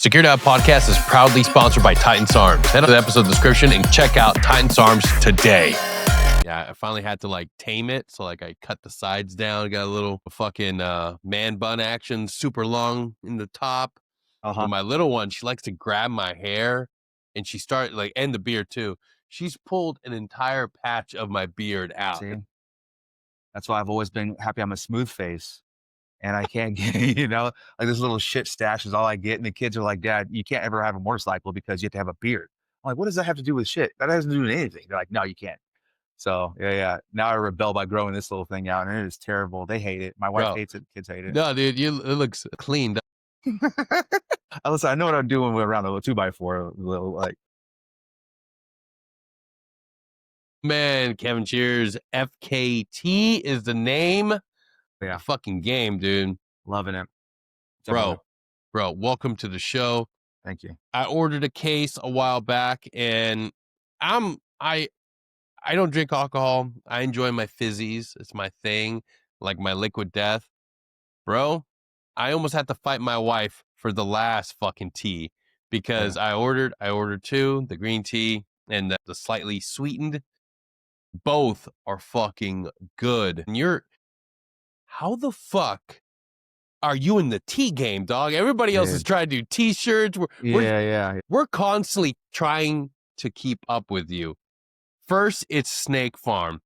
Security Halt podcast is proudly sponsored by Titan's Arms. Head to the episode description and check out Titan's Arms today. Yeah, I finally had to like tame it. So like I cut the sides down, got a little fucking man bun action, super long in the top. But my little one, she likes to grab my hair and she started like, and the beard too. She's pulled an entire patch of my beard out. See? That's why I've always been happy I'm a smooth face. And I can't get, like this little shit stash is all I get. And the kids are like, Dad, you can't ever have a motorcycle because you have to have a beard. I'm like, what does that have to do with shit? That doesn't do anything. They're like, no, you can't. So yeah. Now I rebel by growing this little thing out, and it is terrible. They hate it. My wife hates it. Kids hate it. No, dude, it looks clean. Listen, I know what I'm doing around a little 2x4. Like, man, Kevin Shears, FKTea is the name. Yeah, fucking game, dude. Loving it, bro. Welcome to the show. Thank you. I ordered a case a while back, and I don't drink alcohol. I enjoy my fizzies. It's my thing, like my liquid death, bro. I almost had to fight my wife for the last fucking tea because I ordered two, the green tea and the slightly sweetened. Both are fucking good. And how the fuck are you in the tea game, dog? Everybody else is trying to do t-shirts. We're constantly trying to keep up with you. First, it's Snake Farm.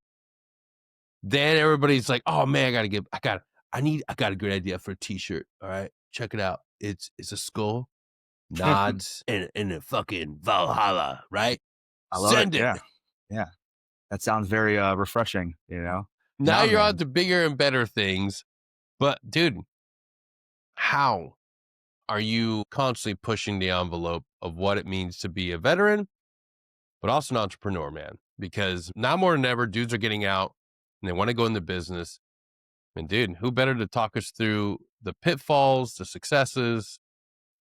Then everybody's like, oh man, I got a good idea for a t-shirt. All right, check it out. It's a skull, nods, and a fucking Valhalla, right? I love it. Yeah. That sounds very refreshing, Now you're on to bigger and better things. But dude, how are you constantly pushing the envelope of what it means to be a veteran, but also an entrepreneur, man? Because now more than ever, dudes are getting out and they want to go into business. And dude, who better to talk us through the pitfalls, the successes,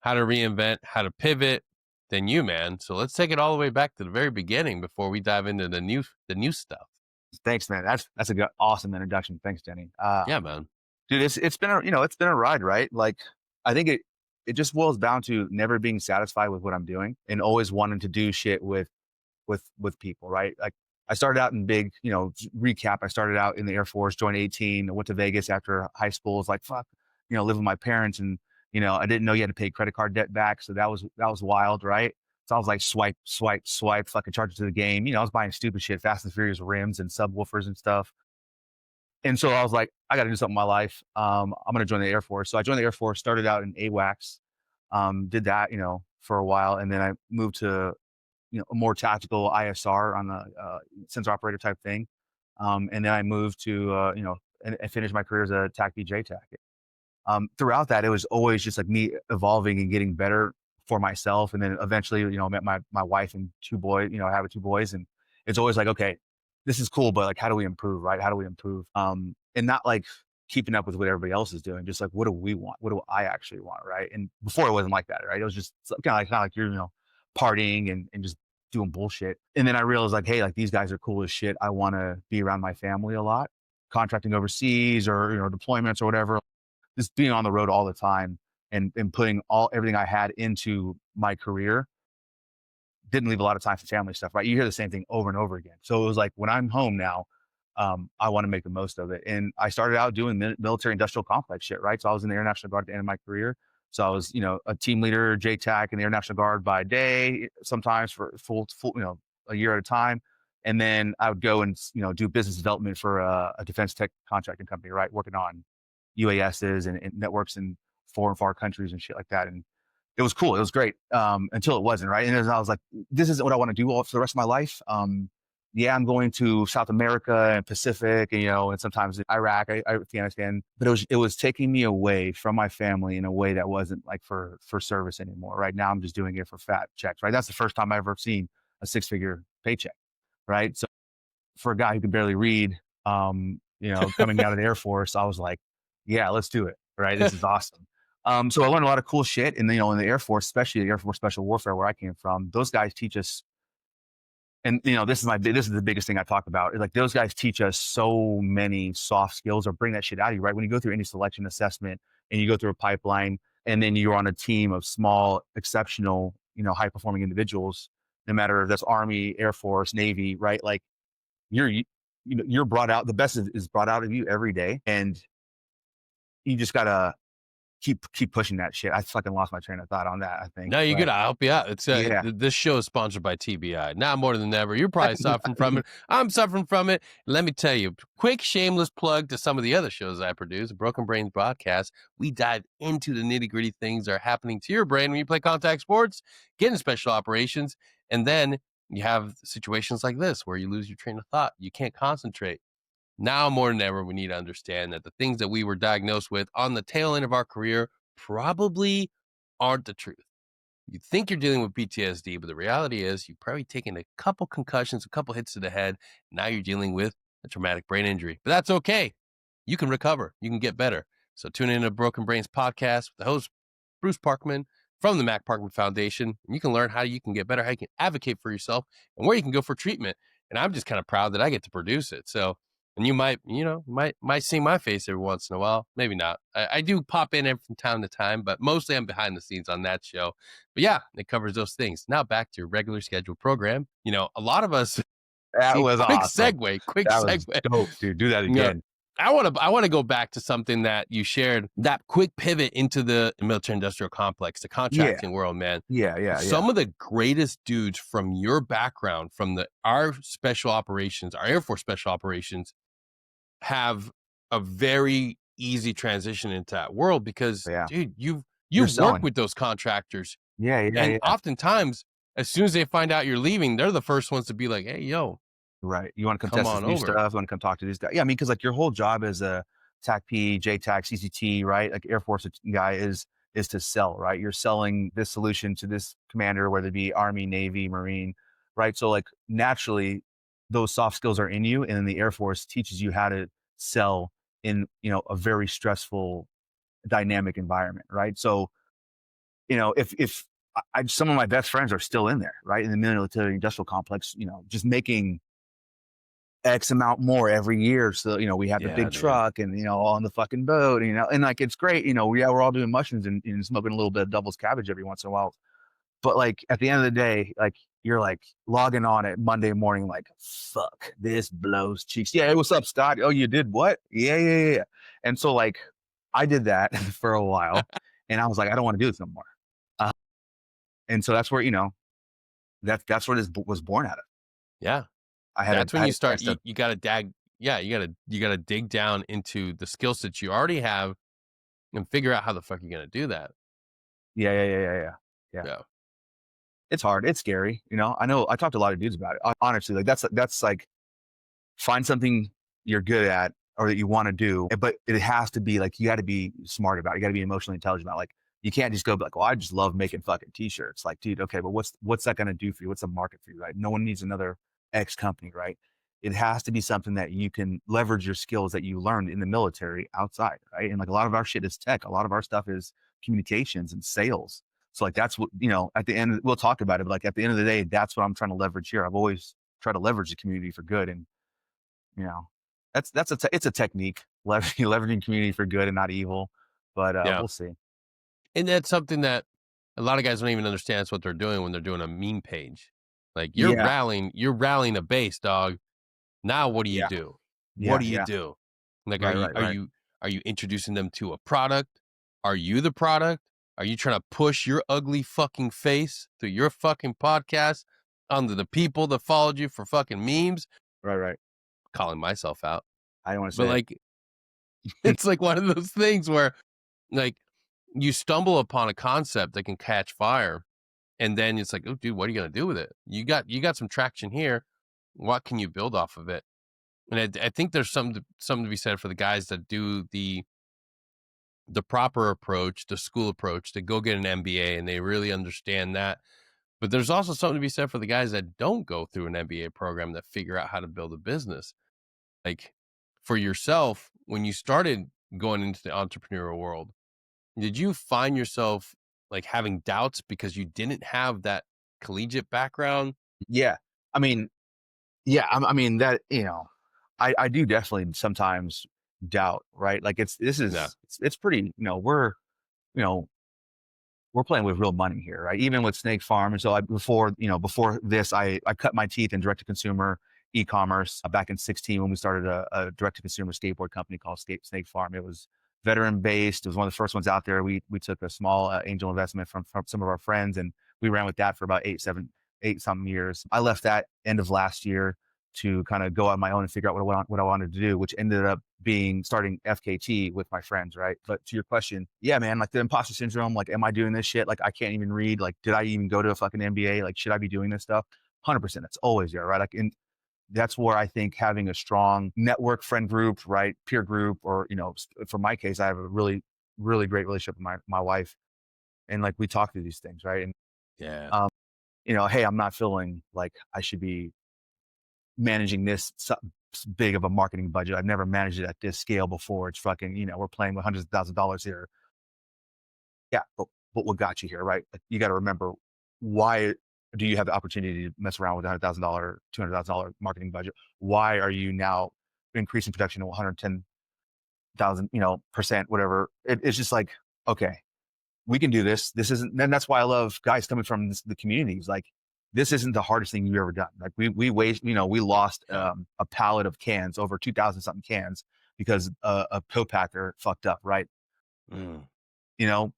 how to reinvent, how to pivot than you, man? So let's take it all the way back to the very beginning before we dive into the new stuff. Thanks, man. That's a good, awesome introduction. Thanks, Jenny. Yeah, man. Dude, it's been a ride, right? Like, I think it just boils down to never being satisfied with what I'm doing and always wanting to do shit with people, right? Like, I started out in big, recap. I started out in the Air Force, joined 18, I went to Vegas after high school. It's like, fuck, live with my parents, and I didn't know you had to pay credit card debt back, so that was wild, right? So I was like, swipe, fucking charge it to the game. I was buying stupid shit, Fast and Furious rims and subwoofers and stuff. And so I was like, I got to do something in my life. I'm going to join the Air Force. So I joined the Air Force, started out in AWACS, did that, for a while. And then I moved to, a more tactical ISR on the sensor operator type thing. And then I moved to, and finished my career as a TAC BJ TAC. Throughout that, it was always just like me evolving and getting better for myself. And then eventually, I met my wife and two boys, I have two boys, and it's always like, okay, this is cool, but like, how do we improve, right? How do we improve? And not like keeping up with what everybody else is doing, just like, what do we want? What do I actually want, right? And before it wasn't like that, right? It was just kind of like you're, partying and just doing bullshit. And then I realized like, hey, like these guys are cool as shit. I want to be around my family a lot, contracting overseas or, deployments or whatever, just being on the road all the time and putting everything I had into my career. Didn't leave a lot of time for family stuff, right? You hear the same thing over and over again. So it was like, when I'm home now, I want to make the most of it. And I started out doing military industrial complex shit, right? So I was in the Air National Guard at the end of my career. So I was, a team leader, JTAC in the Air National Guard by day, sometimes for full, a year at a time. And then I would go and, do business development for a defense tech contracting company, right? Working on UASs and networks in foreign far countries and shit like that. And it was cool. It was great until it wasn't, right? And I was like, this isn't what I want to do for the rest of my life. Yeah, I'm going to South America and Pacific, and sometimes Iraq, Afghanistan. But it was taking me away from my family in a way that wasn't like for service anymore. Right now, I'm just doing it for fat checks. Right, that's the first time I ever seen a 6-figure paycheck. Right, so for a guy who could barely read, coming out of the Air Force, I was like, yeah, let's do it. Right, this is awesome. So I learned a lot of cool shit, and in the Air Force, especially the Air Force Special Warfare, where I came from, those guys teach us. And this is the biggest thing I talk about. Is like those guys teach us so many soft skills or bring that shit out of you, right? When you go through any selection assessment and you go through a pipeline, and then you're on a team of small, exceptional, high performing individuals, no matter if that's Army, Air Force, Navy, right? Like you're brought out, the best is brought out of you every day. And you just gotta keep pushing that shit. I fucking lost my train of thought on that, I think. No, you're But good. I'll help you out. It's yeah. this show is sponsored by TBI. Now more than ever, you're probably suffering from it. I'm suffering from it. Let me tell you, quick shameless plug to some of the other shows I produce, Broken Brains Broadcast. We dive into the nitty gritty things that are happening to your brain when you play contact sports, get in special operations, and then you have situations like this where you lose your train of thought. You can't concentrate. Now more than ever, we need to understand that the things that we were diagnosed with on the tail end of our career probably aren't the truth. You think you're dealing with PTSD, but the reality is you've probably taken a couple concussions, a couple hits to the head. Now you're dealing with a traumatic brain injury, but that's okay. You can recover. You can get better. So tune in to Broken Brains podcast with the host, Bruce Parkman from the Mac Parkman Foundation. And you can learn how you can get better, how you can advocate for yourself, and where you can go for treatment. And I'm just kind of proud that I get to produce it. So, and you might see my face every once in a while. Maybe not. I do pop in from time to time, but mostly I'm behind the scenes on that show. But yeah, it covers those things. Now back to your regular scheduled program. A lot of us That see was quick awesome. That was segue. dope, dude. Do that You know, again. I want to go back to something that you shared, that quick pivot into the military industrial complex, the Yeah. contracting world, man. Yeah. Some of the greatest dudes from your background, from our special operations, our Air Force special operations, have a very easy transition into that world because, Yeah. dude, You're you've worked selling. with those contractors, Yeah. and oftentimes, as soon as they find out you're leaving, they're the first ones to be like, "Hey, yo, Right. You want to come come test this on new over." stuff. You want to come talk to these guys. Yeah. I mean, because like your whole job as a TAC-P, JTAC, CCT, right? Like Air Force guy is to sell, right? You're selling this solution to this commander, whether it be Army, Navy, Marine, right? So like naturally, those soft skills are in you, and then the Air Force teaches you how to sell in a very stressful, dynamic environment, right? So if some of my best friends are still in there, right, in the military industrial complex, just making X amount more every year. So, we have the Yeah, big dude. truck and, on the fucking boat, and like, it's great. We're all doing mushrooms and smoking a little bit of devil's cabbage every once in a while. But like, at the end of the day, like, you're like logging on at Monday morning, like, fuck, this blows cheeks. Yeah. Hey, what's up, Scott? Oh, you did what? Yeah. And so like, I did that for a while and I was like, I don't want to do this no more. Uh, and so that's where, that's where this was born out of. Yeah. I had That's when you I start, started. you gotta you gotta dig down into the skill sets you already have and figure out how the fuck you're gonna do that. Yeah. Yeah. It's hard. It's scary. I know I talked to a lot of dudes about it. Honestly, like that's like, find something you're good at or that you want to do, but it has to be like, you got to be smart about it. You got to be emotionally intelligent about it. Like, you can't just go be like, well, I just love making fucking t-shirts. Like, dude, okay, but what's that going to do for you? What's the market for you, right? No one needs another X company, right? It has to be something that you can leverage your skills that you learned in the military outside, right? And like, a lot of our shit is tech. A lot of our stuff is communications and sales. So like, that's what, at the end, we'll talk about it, but like, at the end of the day, that's what I'm trying to leverage here. I've always tried to leverage the community for good. And you know, it's a technique, leveraging community for good and not evil. But Yeah. we'll see. And that's something that a lot of guys don't even understand that's what they're doing when they're doing a meme page. Like Yeah, you're rallying a base, dog. Now what do you yeah, do? What yeah, do you yeah. do? Like, Right, right, right, are you introducing them to a product? Are you the product? Are you trying to push your ugly fucking face through your fucking podcast onto the people that followed you for fucking memes? right. Calling myself out. I don't want to But say like, it's like one of those things where like you stumble upon a concept that can catch fire. And then it's like, oh, dude, what are you gonna do with it? You got some traction here. What can you build off of it? And I think there's something to be said for the guys that do the proper approach, the school approach, to go get an MBA, and they really understand that. But there's also something to be said for the guys that don't go through an MBA program that figure out how to build a business. Like for yourself, when you started going into the entrepreneurial world, did you find yourself like having doubts because you didn't have that collegiate background? Yeah, I mean, yeah, I mean that I do definitely sometimes doubt, right? Like, Yeah. it's pretty, we're, you know we're playing with real money here, right? Even with Snake Farm. And so before this, I cut my teeth in direct to consumer e-commerce back in 16 when we started a direct to consumer skateboard company called Snake Farm. It was veteran based. It was one of the first ones out there. We took a small angel investment from some of our friends, and we ran with that for about 8 something years. I left that end of last year to kind of go on my own and figure out what I wanted to do, which ended up being starting FKT with my friends, right? But to your question, yeah, man, like the imposter syndrome, like, am I doing this shit? Like, I can't even read. Like, did I even go to a fucking MBA? Like, should I be doing this stuff? 100%. That's always there, right? Like, and that's where I think having a strong network, friend group, right, peer group, or for my case, I have a really, really great relationship with my wife, and like we talk through these things, right? And Yeah. um, hey, I'm not feeling like I should be managing this big of a marketing budget. I've never managed it at this scale before. It's fucking, we're playing with hundreds of thousands of dollars here. Yeah, but what got you here, right? Like, you got to remember, why do you have the opportunity to mess around with $100,000, $200,000 marketing budget? Why are you now increasing production to 110,000, percent, whatever? It's just like, okay, we can do this. This isn't, and that's why I love guys coming from the communities. Like, this isn't the hardest thing you've ever done. Like, we lost Yeah. a pallet of cans, over 2,000 something cans, because a co-packer fucked up, right? Mm. You know,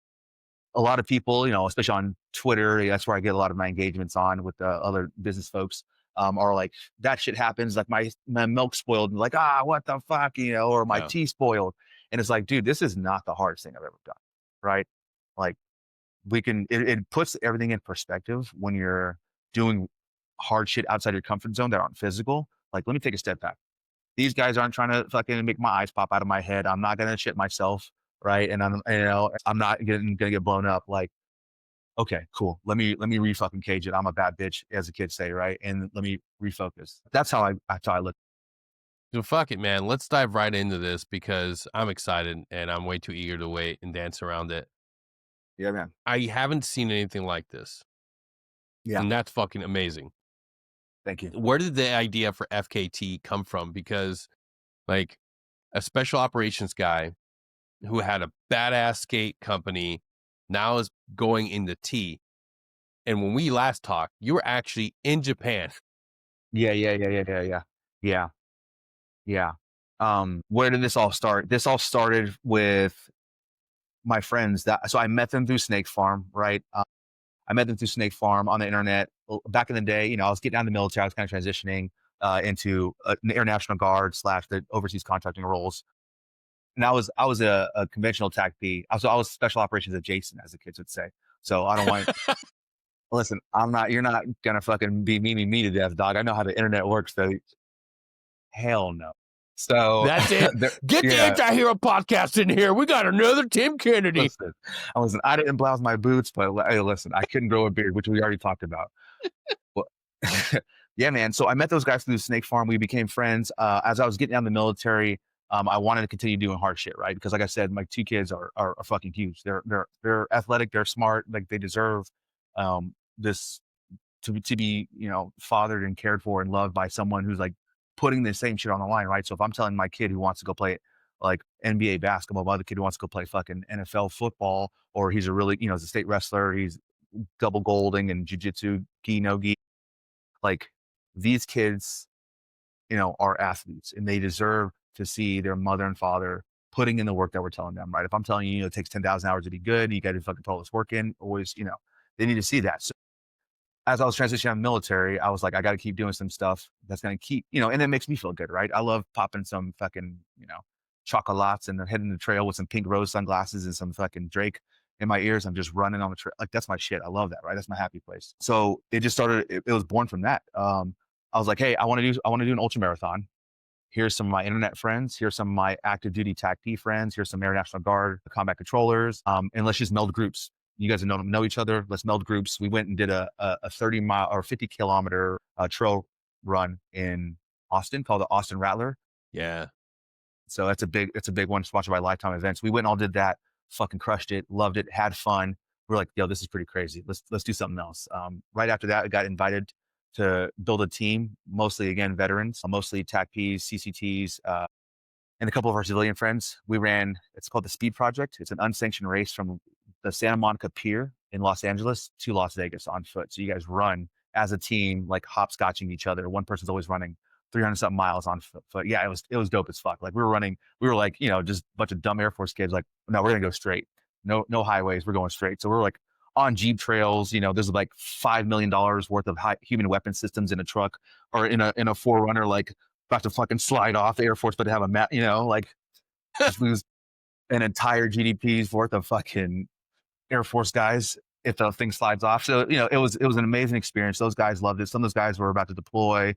a lot of people, especially on Twitter, that's where I get a lot of my engagements on with other business folks, are like, that shit happens. Like, my milk spoiled, and like, what the fuck, or my Yeah. tea spoiled. And it's like, dude, this is not the hardest thing I've ever done. Right. Like, it puts everything in perspective when you're doing hard shit outside your comfort zone that aren't physical. Like, let me take a step back. These guys aren't trying to fucking make my eyes pop out of my head. I'm not going to shit myself. Right. And I'm not going to get blown up. Like, okay, cool. Let me re-fucking cage it. I'm a bad bitch, as the kids say, right? And let me refocus. That's how I look. So fuck it, man. Let's dive right into this because I'm excited and I'm way too eager to wait and dance around it. Yeah, man. I haven't seen anything like this, Yeah. and that's fucking amazing. Thank you. Where did the idea for FKT come from? Because, like, a special operations guy who had a badass skate company now is going into tea. And when we last talked, you were actually in Japan. Yeah, yeah, yeah, yeah, yeah, yeah. Yeah. Yeah. Where did this all start? This all started with my friends so I met them through Snake Farm, right? I met them through Snake Farm on the internet. Back in the day, I was getting out of the military. I was kind of transitioning into an Air National Guard / the overseas contracting roles. And I was a conventional TAC-P. I was special operations adjacent, as the kids would say. So I don't want. Listen, you're not gonna fucking be memeing me to death, dog. I know how the internet works, though. Hell no. So That's it. Get the yeah. anti-hero podcast in here. We got another Tim Kennedy. Listen, I didn't blouse my boots, but hey, listen, I couldn't grow a beard, which we already talked about. Well, yeah, man. So I met those guys through the Snake Farm. We became friends. As I was getting out of the military, I wanted to continue doing hard shit, right? Because, like I said, my two kids are fucking huge. They're athletic. They're smart. Like, they deserve this to be fathered and cared for and loved by someone who's like putting the same shit on the line, right? So if I'm telling my kid who wants to go play like NBA basketball, my other kid who wants to go play fucking NFL football, or he's a really he's a state wrestler, he's double golding and jujitsu, gi no gi, like, these kids are athletes, and they deserve to see their mother and father putting in the work that we're telling them, right? If I'm telling you, it takes 10,000 hours to be good, you got to fucking put all this work in, always, they need to see that. So as I was transitioning out of the military, I was like, I got to keep doing some stuff that's going to keep, and it makes me feel good, right? I love popping some fucking, chocolates and then hitting the trail with some pink rose sunglasses and some fucking Drake in my ears. I'm just running on the trail. Like, that's my shit. I love that, right? That's my happy place. So it just started, it was born from that. I was like, hey, I want to do an ultra marathon. Here's some of my internet friends. Here's some of my active duty TAC-P friends. Here's some Air National Guard combat controllers. And let's just meld groups. You guys know each other. Let's meld groups. We went and did a 30-mile or 50-kilometer trail run in Austin called the Austin Rattler. Yeah. So it's a big one, sponsored by Lifetime Events. We went and all did that, fucking crushed it, loved it, had fun. We're like, yo, this is pretty crazy. Let's do something else. Right after that, I got invited to build a team, mostly, again, veterans, mostly TAC-Ps, CCTs, and a couple of our civilian friends. We ran, it's called the Speed Project. It's an unsanctioned race from the Santa Monica Pier in Los Angeles to Las Vegas on foot. So you guys run as a team, like hopscotching each other. One person's always running 300 something miles on foot. Yeah, it was dope as fuck. Like we were like, just a bunch of dumb Air Force kids. Like, no, we're gonna go straight. No highways. We're going straight. So we're like on Jeep trails. There's like $5 million worth of human weapon systems in a truck or in a Forerunner, like about to fucking slide off Air Force, but to have a map, like just lose an entire GDP's worth of fucking Air Force guys if the thing slides off. So, it was an amazing experience. Those guys loved it. Some of those guys were about to deploy.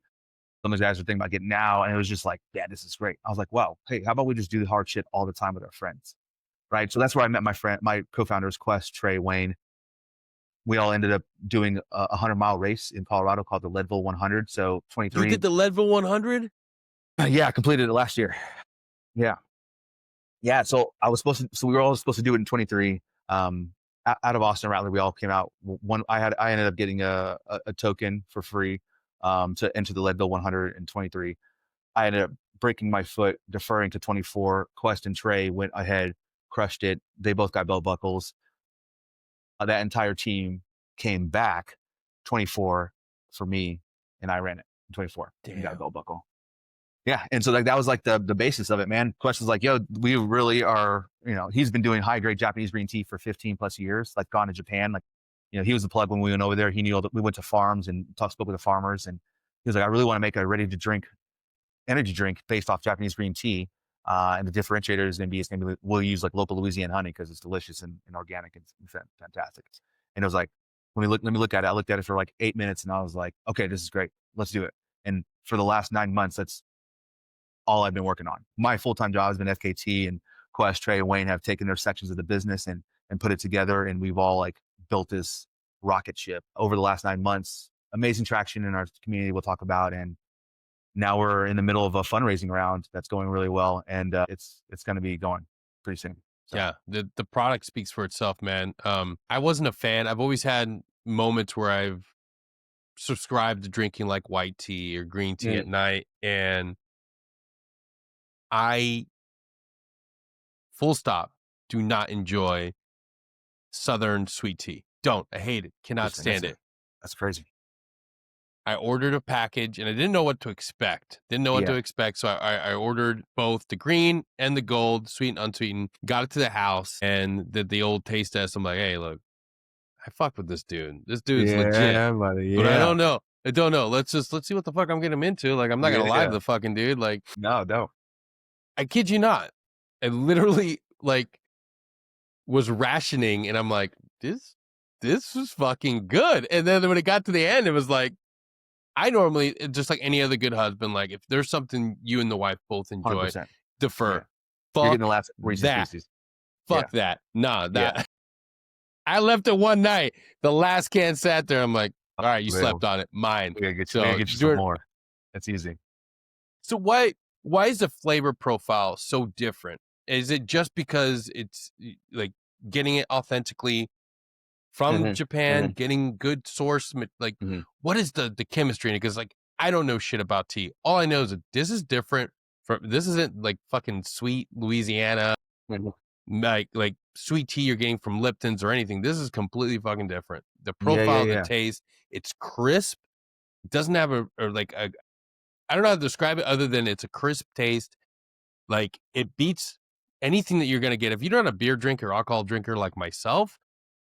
Some of those guys were thinking about getting out. And it was just like, yeah, this is great. I was like, wow, hey, how about we just do the hard shit all the time with our friends? Right. So that's where I met my co-founders, Quest, Trey, Wayne. We all ended up doing a 100-mile race in Colorado called the Leadville 100. So 23. You did the Leadville 100? Yeah, completed it last year. Yeah. Yeah. So we were all supposed to do it in 23. Out of Austin Rattler, we all came out. I ended up getting a token for free to enter the Leadville 123. I ended up breaking my foot, deferring to 24. Quest and Trey went ahead, crushed it. They both got belt buckles. That entire team came back 24 for me, and I ran it 24. Damn. And got a belt buckle. Yeah. And so that was like the basis of it, man. Quest was like, yo, we really are, he's been doing high grade Japanese green tea for 15 plus years, like gone to Japan. Like, he was the plug when we went over there. He knew that we went to farms and spoke with the farmers. And he was like, I really want to make a ready to drink energy drink based off Japanese green tea. And the differentiator is going to be, we'll use like local Louisiana honey because it's delicious and organic and fantastic. And it was like, let me look at it. I looked at it for like 8 minutes and I was like, okay, this is great. Let's do it. And for the last 9 months, that's all I've been working on. My full-time job has been FKTea, and Quest, Trey, and Wayne have taken their sections of the business and put it together. And we've all like built this rocket ship over the last 9 months. Amazing traction in our community we'll talk about. And now we're in the middle of a fundraising round that's going really well. And it's going to be going pretty soon. So. Yeah. The product speaks for itself, man. I wasn't a fan. I've always had moments where I've subscribed to drinking like white tea or green tea at night. And I, full stop, do not enjoy Southern sweet tea. I hate it. Cannot stand it. That's crazy. I ordered a package and I didn't know what to expect. So I ordered both the green and the gold, sweet and unsweetened, got it to the house and did the old taste test. I'm like, hey, look, I fuck with this dude. This dude's legit. Buddy, yeah. But I don't know. Let's see what the fuck I'm getting him into. Like, I'm not going to lie to the fucking dude. Like, no. I kid you not. I literally like was rationing and I'm like, this was fucking good. And then when it got to the end, it was like, I normally, just like any other good husband, like if there's something you and the wife both enjoy, 100%. defer. Yeah. Fuck You're getting the last that. Species. Fuck that. Nah, that. I left it one night. The last can sat there. I'm like, all right, you slept on it. Mine. We gotta get you some more. That's easy. So why is the flavor profile so different? Is it just because it's like getting it authentically from Japan, getting good source? Like, what is the chemistry in it? Because like, I don't know shit about tea. All I know is that this is different. This isn't like fucking sweet Louisiana, like sweet tea you're getting from Lipton's or anything. This is completely fucking different. The profile, the taste, it's crisp. It doesn't have I don't know how to describe it other than it's a crisp taste. Like it beats anything that you're going to get. If you're not a beer drinker or alcohol drinker like myself,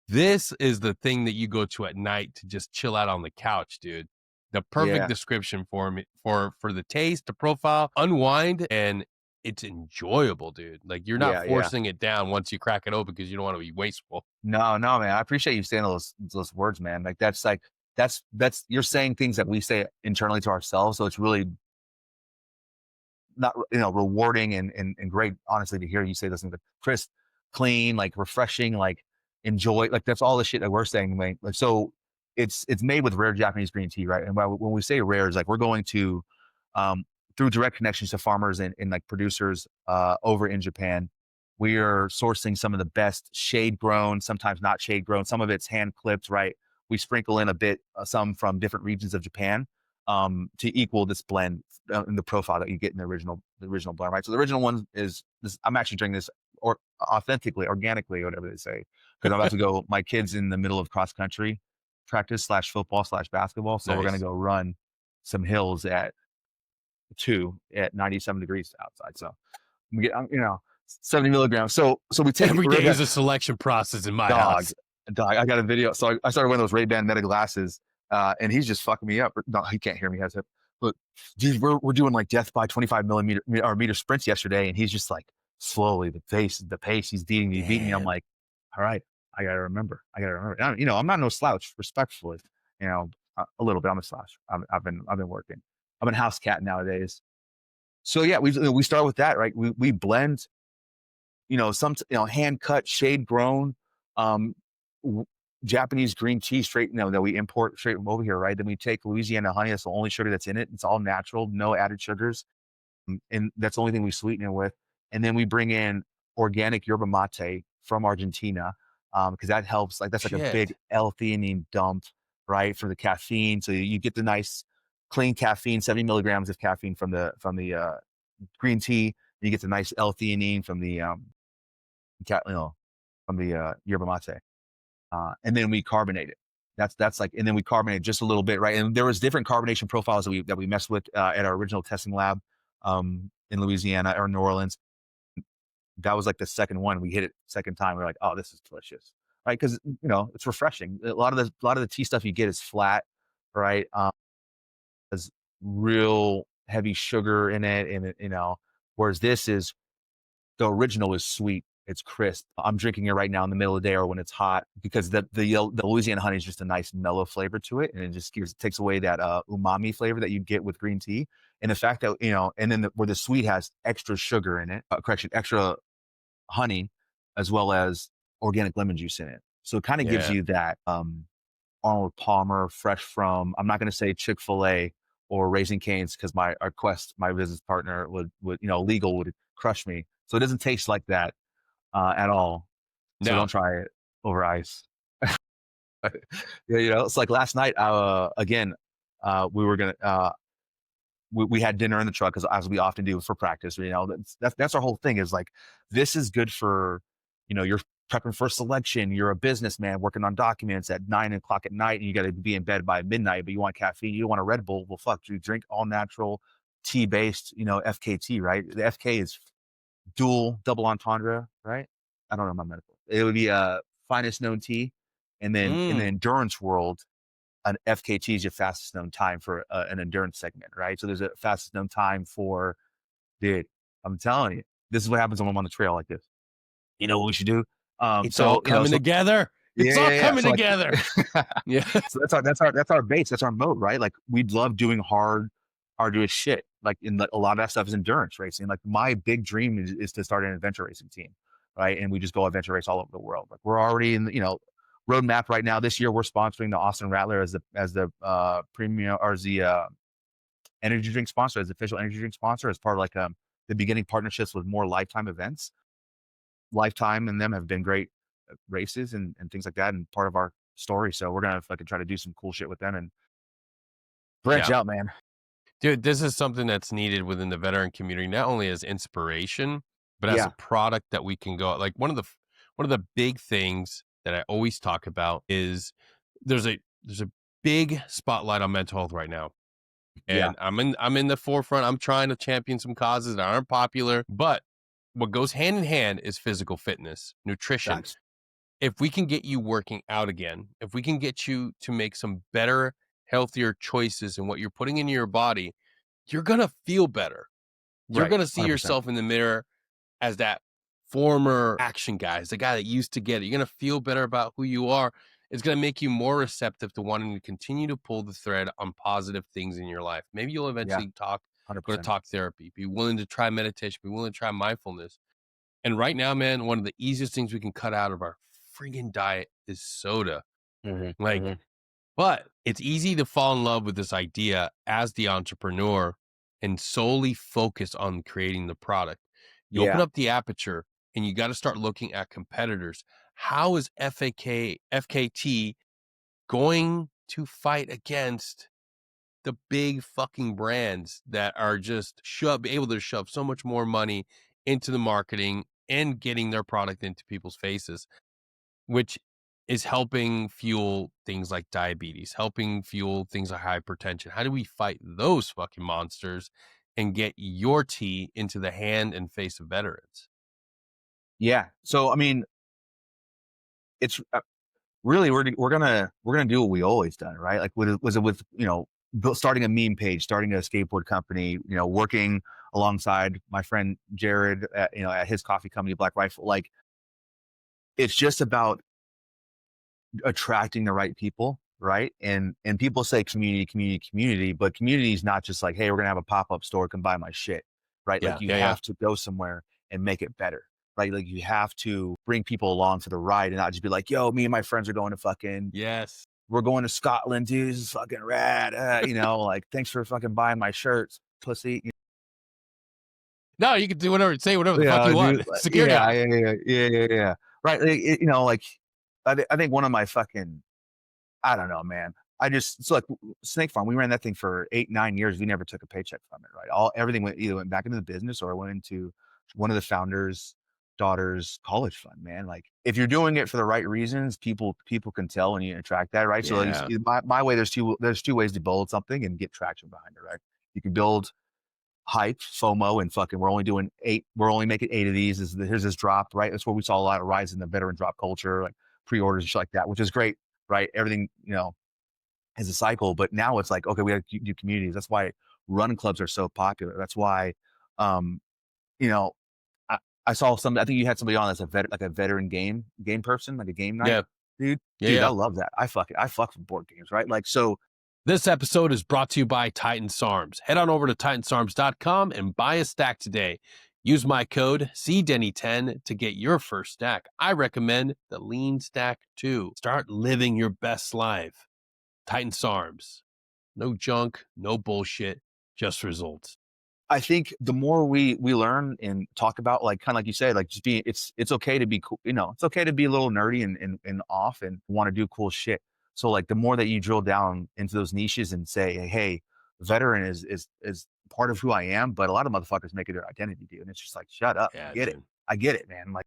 this is the thing that you go to at night to just chill out on the couch, dude. The perfect description for me, for the taste, the profile, unwind, and it's enjoyable, dude. Like you're not forcing it down once you crack it open because you don't want to be wasteful. No, man. I appreciate you saying those words, man. Like that's you're saying things that we say internally to ourselves. So it's really not, rewarding and great, honestly, to hear you say those things. Like crisp, clean, like refreshing, like enjoy. Like that's all the shit that we're saying, man. Like, so it's made with rare Japanese green tea, right? And when we say rare, is like we're going to through direct connections to farmers and like producers over in Japan. We are sourcing some of the best shade grown, sometimes not shade grown. Some of it's hand clipped, right? We sprinkle in a bit, some from different regions of Japan to equal this blend in the profile that you get in the original blend, right? So the original one is this. I'm actually drinking this or authentically, organically, whatever they say. Because I'm about to go. My kid's in the middle of cross country practice slash football slash basketball, so we're gonna Nice. go run some hills at 97 degrees outside. So we get, 70 milligrams. So we take it. Every We're day gonna is a selection process in my dog, house. dog. I got a video. So I started wearing those Ray-Ban Meta glasses, and he's just fucking me up. No, he can't hear me. Has it? Look, dude, we're doing like death by 25 millimeter or meter sprints yesterday, and he's just like slowly the pace. He's beating me. I'm Damn. like, all right, I gotta remember. I gotta remember. And I'm not no slouch, respectfully. A little bit. I'm a slouch. I've been working. I'm a house cat nowadays. So yeah, we start with that, right? We blend, some hand cut, shade grown, um, Japanese green tea straight, that we import straight from over here, right? Then we take Louisiana honey. That's the only sugar that's in it. It's all natural, no added sugars, and that's the only thing we sweeten it with. And then we bring in organic yerba mate from Argentina, because that helps. Like that's like a big Shit. L-theanine dump, right, for the caffeine. So you get the nice clean caffeine, 70 milligrams of caffeine from the green tea. You get the nice L-theanine from the yerba mate, and then we carbonate it. That's like, and then we carbonate just a little bit, right? And there was different carbonation profiles that we messed with at our original testing lab, in Louisiana or New Orleans. That was like the second one. We hit it second time. We're like, oh, this is delicious, right? Because it's refreshing. A lot of the tea stuff you get is flat, right? Has real heavy sugar in it, and whereas the original is sweet. It's crisp. I'm drinking it right now in the middle of the day or when it's hot, because the Louisiana honey is just a nice mellow flavor to it, and it just takes away that umami flavor that you get with green tea. And the fact that and then where the sweet has extra sugar in it, extra honey, as well as organic lemon juice in it. So it kind of gives Yeah. you that Arnold Palmer, fresh from, I'm not going to say Chick-fil-A or Raising Cane's, because my business partner would legal would crush me. So it doesn't taste like that at all. So don't No. try it over ice. Yeah, it's like last night. Again, we were gonna we had dinner in the truck, as we often do for practice. That's our whole thing. Is like, this is good for, you're prepping for selection. You're a businessman working on documents at 9 o'clock at night, and you got to be in bed by midnight. But you want caffeine. You don't want a Red Bull. Well, fuck, you drink all natural tea based, FKT, right? The FK is double entendre, right? I don't know my medical. It would be finest known tea, and then in the Mm. endurance world, an FKT is your fastest known time for an endurance segment, right? So there's a fastest known time for, dude. I'm telling you, this is what happens when I'm on the trail like this. You know what we should do? It's all coming So together. It's yeah, all yeah, yeah. coming So like, together. Yeah. so that's our base. That's our mode, right? Like, we love doing arduous shit. Like, a lot of that stuff is endurance racing. Like, my big dream is to start an adventure racing team, right? And we just go adventure race all over the world. Like, we're already in the roadmap right now. This year, we're sponsoring the Austin Rattler as the premium, or as the energy drink sponsor, as the official energy drink sponsor, as part of like the beginning partnerships with more Lifetime events. Lifetime and them have been great races and things like that, and part of our story. So we're gonna fucking try to do some cool shit with them and branch Yeah. out, man. Dude, this is something that's needed within the veteran community, not only as inspiration, but as a Yeah, product that we can go. Like, one of the big things that I always talk about is there's a big spotlight on mental health right now. yeah, And I'm in the forefront. I'm trying to champion some causes that aren't popular, but what goes hand in hand is physical fitness, nutrition. facts. If we can get you working out again, if we can get you to make some better, healthier choices in what you're putting into your body, you're going to feel better. You're Right, going to see 100%. yourself in the mirror as that former action guy, as the guy that used to get it. You're going to feel better about who you are. It's going to make you more receptive to wanting to continue to pull the thread on positive things in your life. Maybe you'll Yeah, eventually go to 100%. talk therapy, be willing to try meditation, be willing to try mindfulness. And right now, man, one of the easiest things we can cut out of our friggin' diet is soda. Hmm. Like, Hmm. but it's easy to fall in love with this idea as the entrepreneur and solely focus on creating the product. You open Yeah, up the aperture and you got to start looking at competitors. How is FKT going to fight against the big fucking brands that are just able to shove so much more money into the marketing and getting their product into people's faces, which is helping fuel things like diabetes, helping fuel things like hypertension. How do we fight those fucking monsters and get your tea into the hand and face of veterans? Yeah. So I mean, it's really we're gonna do what we always done, right? Like, was it with starting a meme page, starting a skateboard company, working alongside my friend Jared at, at his coffee company, Black Rifle. Like, it's just about attracting the right people, right? And people say community, community, community, but community is not just like, hey, we're gonna have a pop-up store, come buy my shit, right? Yeah, Like, you yeah, yeah. have to go somewhere and make it better, right? Like, you have to bring people along for the ride and not just be like, yo, me and my friends are going to fucking, Yes. we're going to Scotland, dude. This is fucking rad. Like, thanks for fucking buying my shirts, pussy. No, you can do whatever, say whatever the fuck Yeah, you want. dude. Security Yeah, Halt. yeah, yeah, yeah, yeah, yeah. Right. Like, I think one of my fucking, I don't know, man. It's like Snake Farm. We ran that thing for 8, 9 years. We never took a paycheck from it. Right. Everything went back into the business, or went into one of the founders' daughter's college fund. Man, like, if you're doing it for the right reasons, people can tell and you attract that. Right. So, like, Yeah. my way, there's two ways to build something and get traction behind it. Right. You can build hype, FOMO, and fucking we're only doing 8. We're only making 8 of these. Here's this drop, right? That's where we saw a lot of rise in the veteran drop culture, like pre-orders and shit like that, which is great, right? Everything, has a cycle. But now it's like, okay, we have to do communities. That's why run clubs are so popular. That's why, um, you know, I, I saw I think you had somebody on that's like a veteran game person, like a game night, Yeah. dude. Yeah. Dude, I Yeah. love that. I fuck with board games, right? Like, so This episode is brought to you by Titan Sarms. Head on over to titansarms.com and buy a stack today. Use my code CDenny10 to get your first stack. I recommend the Lean Stack 2. Start living your best life. Titan Sarms. No junk, no bullshit, just results. I think the more we learn and talk about, like, kind of like you said, like, just being, it's okay to be cool. It's okay to be a little nerdy and off and want to do cool shit. So, like, the more that you drill down into those niches and say, hey, veteran is part of who I am, but a lot of motherfuckers make it their identity, dude. And it's just like, shut up. Yeah, Get it. dude. I get it, man. Like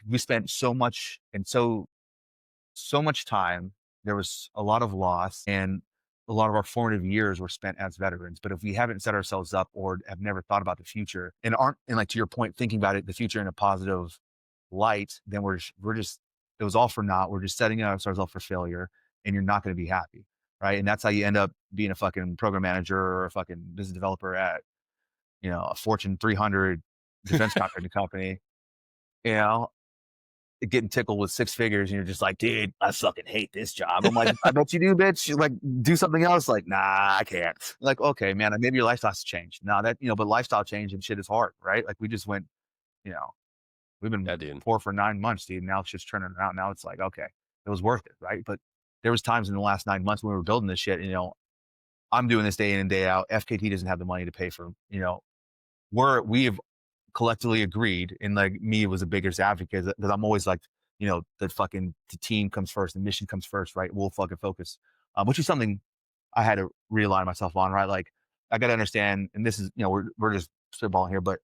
we spent so much and so much time. There was a lot of loss, and a lot of our formative years were spent as veterans. But if we haven't set ourselves up or have never thought about the future and aren't, and like to your point, thinking about it, the future in a positive light, then we're just, it was all for naught. We're just setting ourselves up for failure, and you're not going to be happy. Right. And that's how you end up being a fucking program manager or a fucking business developer at, a Fortune 300 defense contracting company, you know, getting tickled with 6 figures, and you're just like, dude, I fucking hate this job. I'm like, I bet you do, bitch. You're like, do something else. Like, nah, I can't. Like, okay, man, maybe your lifestyle's changed. No, but lifestyle change and shit is hard, right? Like, we just went, you know, we've been Yeah, dude. poor for 9 months, dude. Now it's just turning around. Now it's like, okay, it was worth it, right? But there was times in the last 9 months when we were building this shit, I'm doing this day in and day out. FKT doesn't have the money to pay for, we have collectively agreed, and like me was a biggest advocate because I'm always like, the team comes first, the mission comes first, right? We'll fucking focus, which is something I had to realign myself on, right? Like, I got to understand, and this is, we're just spitballing here, but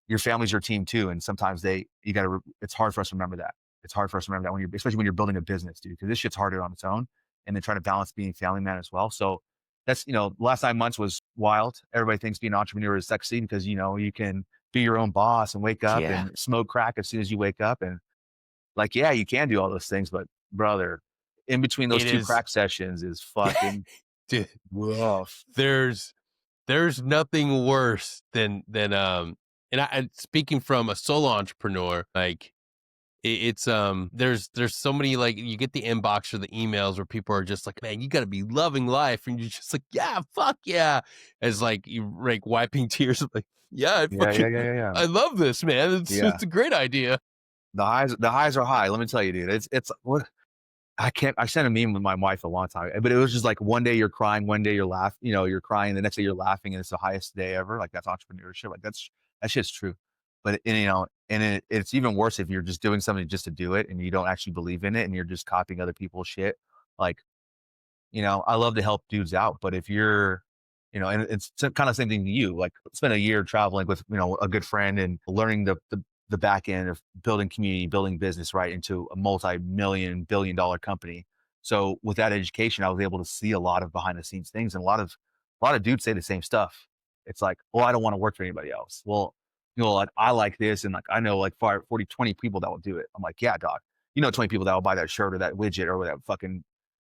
your family's your team too. And sometimes it's hard for us to remember that. It's hard for us to remember that especially when you're building a business, dude, because this shit's harder on its own. And then trying to balance being family man as well. So that's, the last 9 months was wild. Everybody thinks being an entrepreneur is sexy because, you can be your own boss and wake up Yeah. and smoke crack as soon as you wake up. And like, yeah, you can do all those things, but brother, in between those It two is, crack sessions is fucking dude, rough. there's nothing worse than and speaking from a solo entrepreneur, like it's there's so many, like, you get the inbox or the emails where people are just like, man, you got to be loving life, and you're just like, yeah, fuck yeah, as like you like wiping tears, like, yeah, Yeah. I love this, man. Yeah. It's a great idea. The highs are high. Let me tell you, dude, it's what I sent a meme with my wife a long time, but it was just like, one day you're crying, one day you're laughing, you're crying, the next day you're laughing, and it's the highest day ever. Like, that's entrepreneurship. Like, that shit's true. But it's even worse if you're just doing something just to do it and you don't actually believe in it and you're just copying other people's shit. Like, I love to help dudes out, but if you're, and it's kind of same thing to you, like, spend a year traveling with, a good friend and learning the the back end of building community, building business, right, into a multi-million, billion-dollar company. So with that education, I was able to see a lot of behind the scenes things, and a lot of dudes say the same stuff. It's like, well, I don't want to work for anybody else. Well, like I like this, and like I know like 40, 20 people that will do it. I'm like, yeah, dog. 20 people that will buy that shirt or that widget or that fucking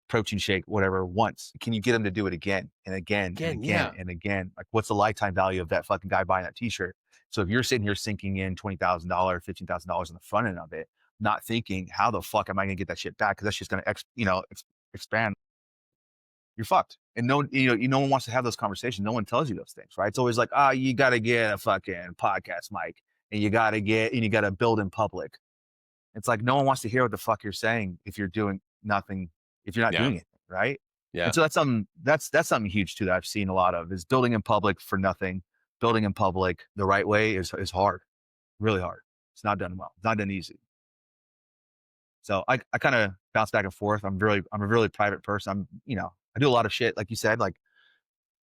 protein shake, whatever, once. Can you get them to do it again and again and Again, again yeah. and again? Like, what's the lifetime value of that fucking guy buying that t-shirt? So if you're sitting here sinking in $20,000, $15,000 on the front end of it, not thinking, how the fuck am I going to get that shit back? Because that's just going to, expand. You're fucked. And no one wants to have those conversations. No one tells you those things, right? It's always like, you got to get a fucking podcast mic, and you got to build in public. It's like, no one wants to hear what the fuck you're saying if you're doing nothing, if you're not Yeah. doing it, right? Yeah. And so that's something huge too that I've seen a lot of, is building in public for nothing. Building in public the right way is hard, really hard. It's not done well. It's not done easy. So I kind of bounce back and forth. I'm a really private person. I do a lot of shit, like you said, like,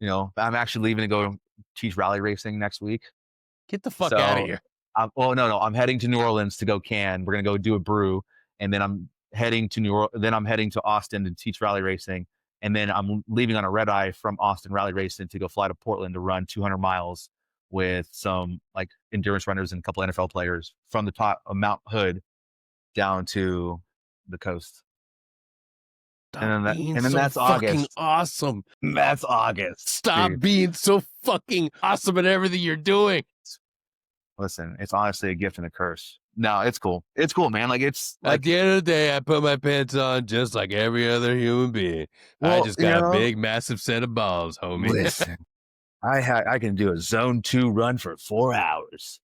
I'm actually leaving to go teach rally racing next week. Get the fuck out of So here. no, I'm heading to New Orleans to go can. We're going to go do a brew. And then I'm heading to then I'm heading to Austin to teach rally racing. And then I'm leaving on a red eye from Austin rally racing to go fly to Portland to run 200 miles with some like endurance runners and a couple NFL players from the top of Mount Hood down to the coast. Stop being and then so that's fucking August. awesome. That's August. Stop Dude. being so fucking awesome at everything you're doing. Listen, it's honestly a gift and a curse. No, it's cool. It's cool, man. Like, it's like, At the end of the day, I put my pants on just like every other human being. I well, just got a big, massive set of balls, homie. listen, I can do a zone 2 run for 4 hours.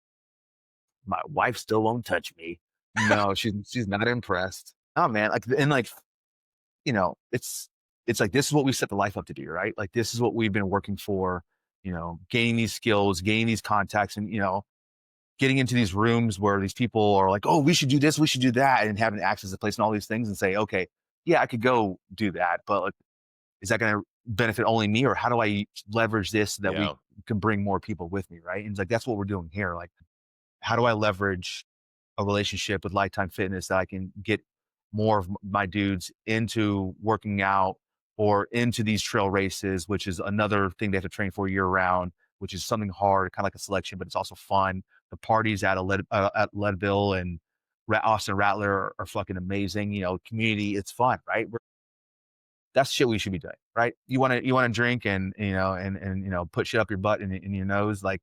My wife still won't touch me. No, she's not impressed. Oh man, it's like, this is what we set the life up to do, right? Like, this is what we've been working for, gaining these skills, gaining these contacts, and getting into these rooms where these people are like, oh, we should do this, we should do that, and having access to the place and all these things, and say, okay, yeah, I could go do that, but like, is that going to benefit only me, or how do I leverage this so that we can bring more people with me, right? And it's like, that's what we're doing here. Like, how do I leverage a relationship with Lifetime Fitness that I can get more of my dudes into working out or into these trail races, which is another thing they have to train for year round, which is something hard, kind of like a selection, but it's also fun. The parties at at Leadville and Austin Rattler are fucking amazing. Community, it's fun, right? That's shit we should be doing, right? You want to drink and put shit up your butt and in your nose, like,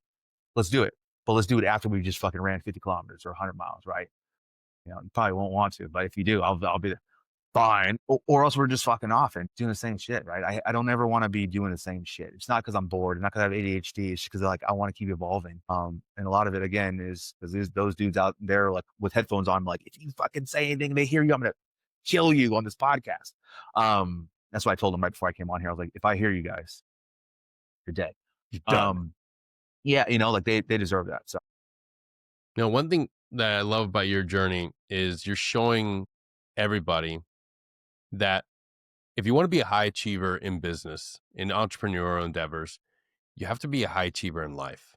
let's do it. But let's do it after we just fucking ran 50 kilometers or 100 miles, right? You probably won't want to, but if you do, I'll be fine. Or else we're just fucking off and doing the same shit, right? I don't ever want to be doing the same shit. It's not because I'm bored, not because I have ADHD. It's because like, I want to keep evolving. And a lot of it again is because those dudes out there like with headphones on, like, if you fucking say anything, they hear you, I'm gonna kill you on this podcast. That's why I told them right before I came on here. I was like, if I hear you guys, you're dead. You're done. Yeah, like they deserve that. So One thing that I love about your journey is you're showing everybody that if you want to be a high achiever in business, in entrepreneurial endeavors, you have to be a high achiever in life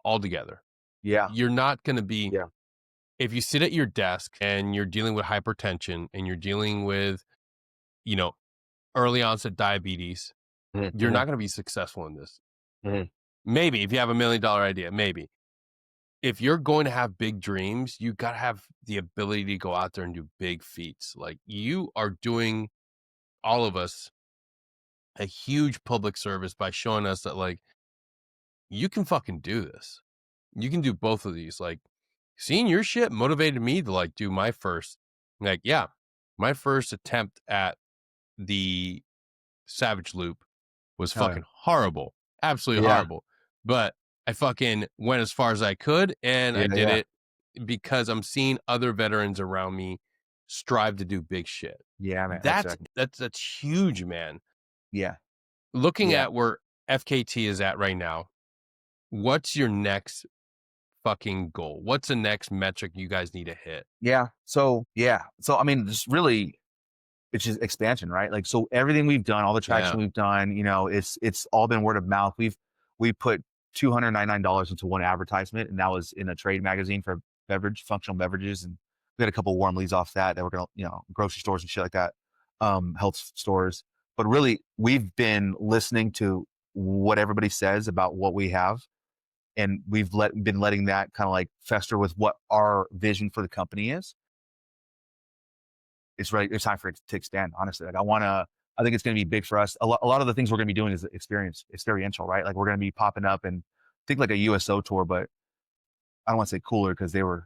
altogether. yeah, You're not going to be, Yeah. if you sit at your desk and you're dealing with hypertension and you're dealing with, early onset diabetes, you're not going to be successful in this. Maybe if you have $1 million idea, maybe. If you're going to have big dreams, you got to have the ability to go out there and do big feats. Like, you are doing all of us a huge public service by showing us that, like, you can fucking do this. You can do both of these. Like, seeing your shit motivated me to like do my first attempt at the Savage Loop was fucking horrible. Absolutely horrible. But I fucking went as far as I could, and I did it because I'm seeing other veterans around me strive to do big shit. Yeah, man. That's huge, man. Yeah. Looking at where FKT is at right now, what's your next fucking goal? What's the next metric you guys need to hit? So I mean, just really, it's just expansion, right? Like, so everything we've done, all the traction we've done, it's all been word of mouth. We put $299 into one advertisement, and that was in a trade magazine for functional beverages, and we had a couple warm leads off that we're gonna, grocery stores and shit like that, health stores. But really, we've been listening to what everybody says about what we have, and we've been letting that kind of like fester with what our vision for the company is. It's right. It's time for it to expand. Honestly, like I think it's going to be big for us. A lot of the things we're going to be doing is experiential, right? Like we're going to be popping up and think like a USO tour, but I don't want to say cooler because they were,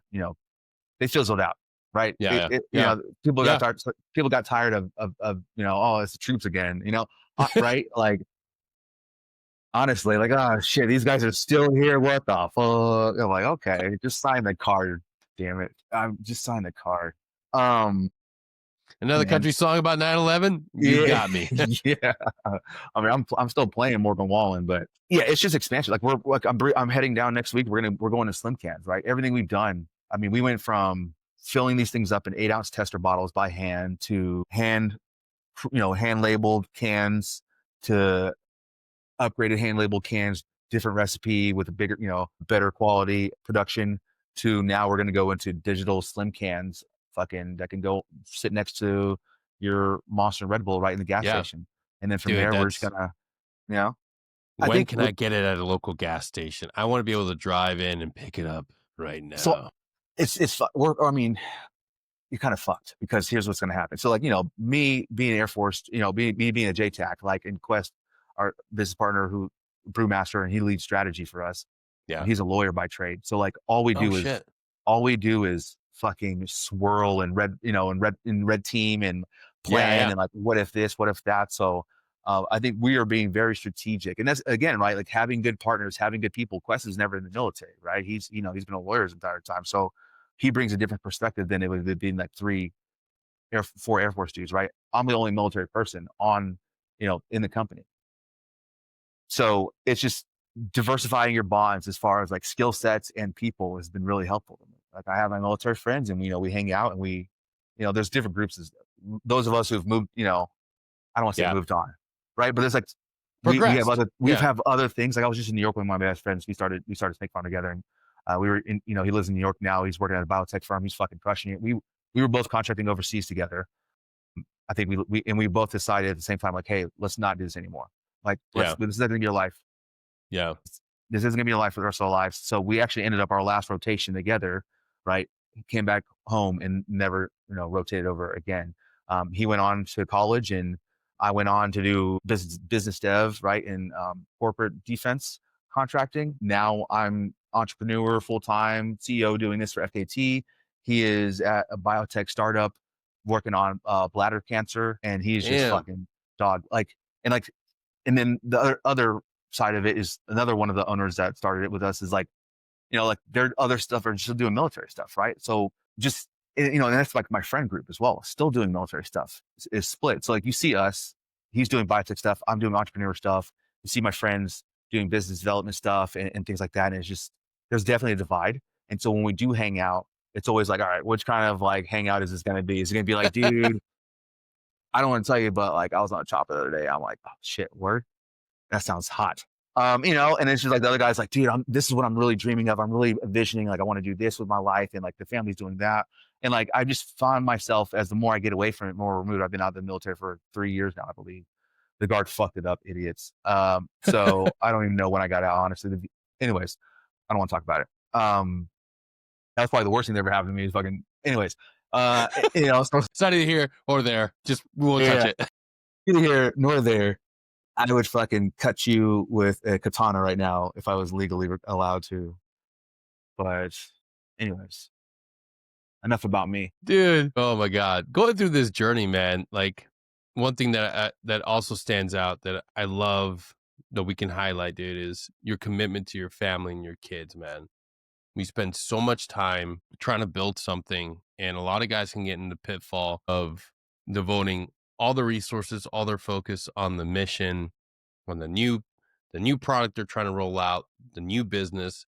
they fizzled out, right? Yeah, yeah, People got yeah. tired. People got tired of oh, it's the troops again, right? Like honestly, like, oh shit, these guys are still here. What the fuck? I'm like, okay, just sign the card. Damn it, I'm just sign the card. Another Man, country song about 9/11. You yeah, got me. yeah. I mean, I'm still playing Morgan Wallen, but yeah, it's just expansion. Like I'm heading down next week. We're going to slim cans, right? Everything we've done. I mean, we went from filling these things up in 8-ounce tester bottles by hand to hand labeled cans to upgraded hand labeled cans, different recipe with a bigger, better quality production, to now we're going to go into digital slim cans, fucking, that can go sit next to your Monster and Red Bull right in the gas Yeah, station. And then from dude, there, we're just that's gonna, you know, I when think can I get it at a local gas station? I want to be able to drive in and pick it up right so. now. I mean, you're kind of fucked because here's what's going to happen. So like, me being Air Force, me being a JTAC, like in Quest, our business partner who brewmaster, and he leads strategy for us. Yeah. He's a lawyer by trade. So like Oh shit. all we do is fucking swirl and red team and Yeah, plan yeah, and like, what if this, what if that? So I think we are being very strategic, and that's again, right? Like having good partners, having good people. Quest is never in the military, right? He's been a lawyer his entire time. So he brings a different perspective than it would have been like 4 Air Force dudes, right? I'm the only military person in the company. So it's just diversifying your bonds as far as like skill sets and people has been really helpful to me. Like I have my military friends, and we hang out, and there's different groups. Those of us who've moved, I don't want to say yeah. moved on, right? But there's like Progressed. we Yeah, have other things. Like I was just in New York with my best friends. We started Snake Farm together, and we were in. He lives in New York now. He's working at a biotech firm. He's fucking crushing it. We were both contracting overseas together. I think we both decided at the same time, like, hey, let's not do this anymore. Like, yeah, this is not gonna be your life. yeah, This isn't gonna be your life for the rest of our lives. So we actually ended up our last rotation together, right? He came back home and never, rotated over again. He went on to college, and I went on to do business dev, right, in corporate defense contracting. Now I'm entrepreneur, full time CEO, doing this for FKTea. He is at a biotech startup working on bladder cancer, and he's just damn. fucking dog like, and then the other side of it is another one of the owners that started it with us is like, like their other stuff are just doing military stuff, right? So just, and that's like my friend group as well, still doing military stuff is split. So like you see us, he's doing biotech stuff, I'm doing entrepreneur stuff. You see my friends doing business development stuff and things like that. And it's just, there's definitely a divide. And so when we do hang out, it's always like, all right, which kind of like hangout is this going to be? Is it going to be like, dude, I don't want to tell you, but like I was on a chop the other day. I'm like, oh shit, word. That sounds hot. And it's just like the other guy's like, dude, this is what I'm really dreaming of. I'm really envisioning, like, I want to do this with my life, and like the family's doing that. And like, I just find myself, as the more I get away from it, more removed. I've been out of the military for 3 years now, I believe. The guard fucked it up, idiots. So I don't even know when I got out, honestly. Anyways, I don't want to talk about it. That's probably the worst thing that ever happened to me is fucking, anyways, so It's not either here or there. Just we won't touch yeah, it. neither here nor there. I would fucking cut you with a katana right now if I was legally allowed to. But anyways, enough about me. Dude. Oh my god, going through this journey, man. Like one thing that also stands out that I love that we can highlight, dude, is your commitment to your family and your kids, man. We spend so much time trying to build something, and a lot of guys can get in the pitfall of devoting all the resources, all their focus on the mission, on the new product they're trying to roll out, the new business.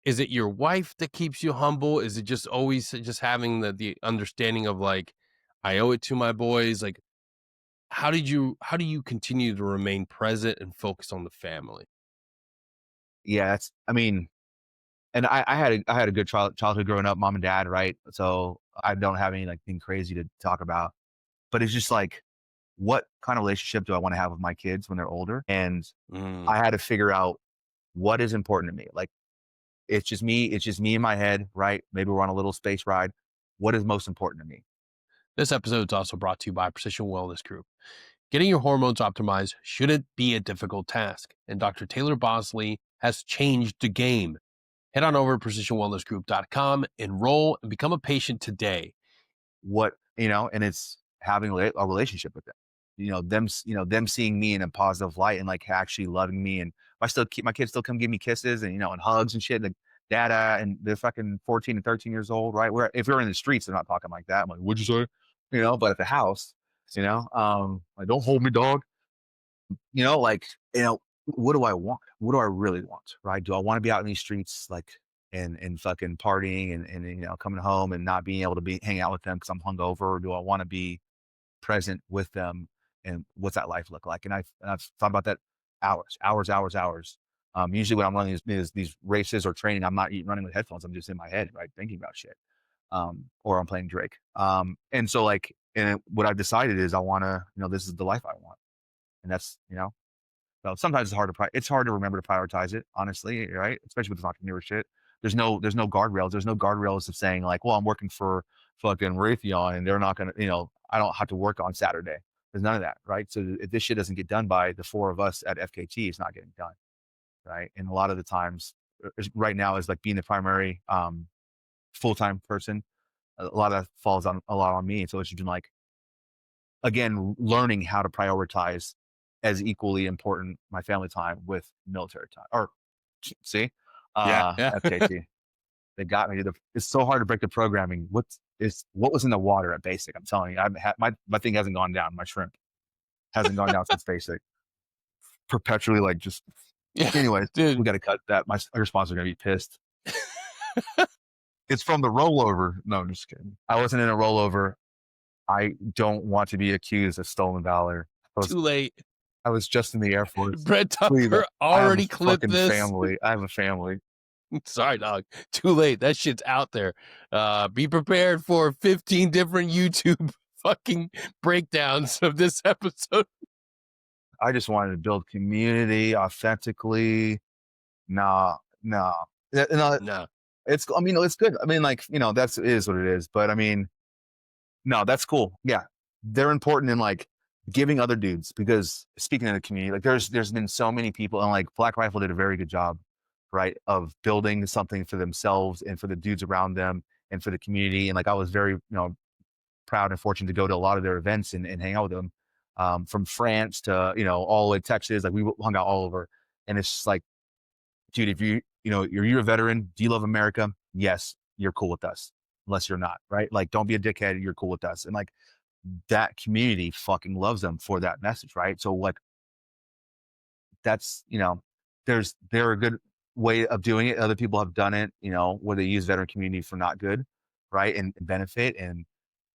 Is it your wife that keeps you humble? Is it just always just having the understanding of like, I owe it to my boys? Like, how do you continue to remain present and focus on the family? Yeah, I mean, and I had a good childhood growing up, mom and dad, right? So I don't have any like thing crazy to talk about. But it's just like, what kind of relationship do I want to have with my kids when they're older? And Mm. I had to figure out what is important to me. Like it's just me in my head, right? Maybe we're on a little space ride. What is most important to me? This episode is also brought to you by Precision Wellness Group. Getting your hormones optimized shouldn't be a difficult task, and Dr. Taylor Bosley has changed the game. Head on over to precisionwellnessgroup.com, enroll, and become a patient today. And it's having a relationship with them. Them seeing me in a positive light and like actually loving me. And my kids still come give me kisses and and hugs and shit. Like dada, and they're fucking 14 and 13 years old, right? Where if we're in the streets, they're not talking like that. I'm like, what'd you say? But at the house, like don't hold me, dog. Like, what do I want? What do I really want? Right? Do I want to be out in these streets like and fucking partying and coming home and not being able to be hang out with them because I'm hungover, or do I want to be present with them, and what's that life look like? And I've thought about that hours. Usually when I'm running these races or training, I'm not even running with headphones. I'm just in my head, right, thinking about shit. Or I'm playing Drake. And so like, what I've decided is I want to, this is the life I want, and that's so sometimes it's hard to remember to prioritize it, honestly, right? Especially with entrepreneurship. There's no guardrails. There's no guardrails of saying like, well, I'm working for fucking Raytheon and they're not gonna, I don't have to work on Saturday. There's none of that, right? So if this shit doesn't get done by the four of us at FKT, it's not getting done, right? And a lot of the times, right now is like being the primary full time person. A lot of that falls on a lot on me. So it's just been like, again, learning how to prioritize as equally important my family time with military time. Or see, Yeah, yeah. FKT. They got me. It's so hard to break the programming. What was in the water at basic? I'm telling you, my thing hasn't gone down. My shrimp hasn't gone down since basic. Perpetually, like just. Yeah, Anyways, we dude. got to cut that. Our sponsors are gonna be pissed. It's from the rollover. No, I'm just kidding. I wasn't in a rollover. I don't want to be accused of stolen valor. Too late. I was just in the Air Force. Brett Please, Tucker I have a already clipped fucking this. family. I have a family. Sorry, dog. Too late. That shit's out there. Be prepared for 15 different YouTube fucking breakdowns of this episode. I just wanted to build community authentically. Nah. No, No. it's good. I mean, like, that's it is what it is. But I mean, no, that's cool. Yeah. They're important in like giving other dudes, because speaking of the community, like there's been so many people, and like Black Rifle did a very good job, right, of building something for themselves and for the dudes around them and for the community. And like I was very, proud and fortunate to go to a lot of their events and hang out with them. From France to, all the way to Texas, like we hung out all over. And it's just like, dude, if you're a veteran, do you love America? Yes, you're cool with us. Unless you're not, right? Like, don't be a dickhead. You're cool with us. And like that community fucking loves them for that message, right? So like that's, they're a good way of doing it. Other people have done it, where they use veteran community for not good, right? And benefit. And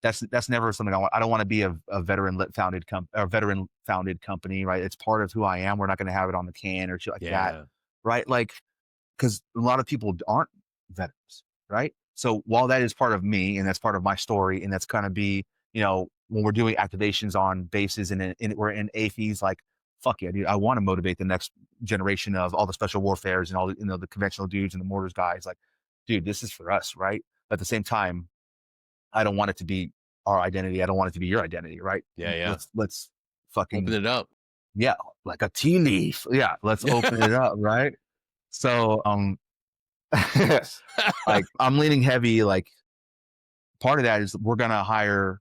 that's never something I want. I don't want to be a veteran founded company, right? It's part of who I am. We're not going to have it on the can or shit like that, Yeah. right? Like, because a lot of people aren't veterans, right? So while that is part of me and that's part of my story, and that's kind of be, when we're doing activations on bases and we're in AFEs, like, fuck yeah, dude, I want to motivate the next generation of all the special warfares and all the, the conventional dudes and the mortars guys. Like, dude, this is for us, right? But at the same time, I don't want it to be our identity. I don't want it to be your identity, right? Yeah. Let's Open fucking, it up. yeah, like a tea leaf. Yeah, let's open it up, right? So, like I'm leaning heavy. Like part of that is we're gonna hire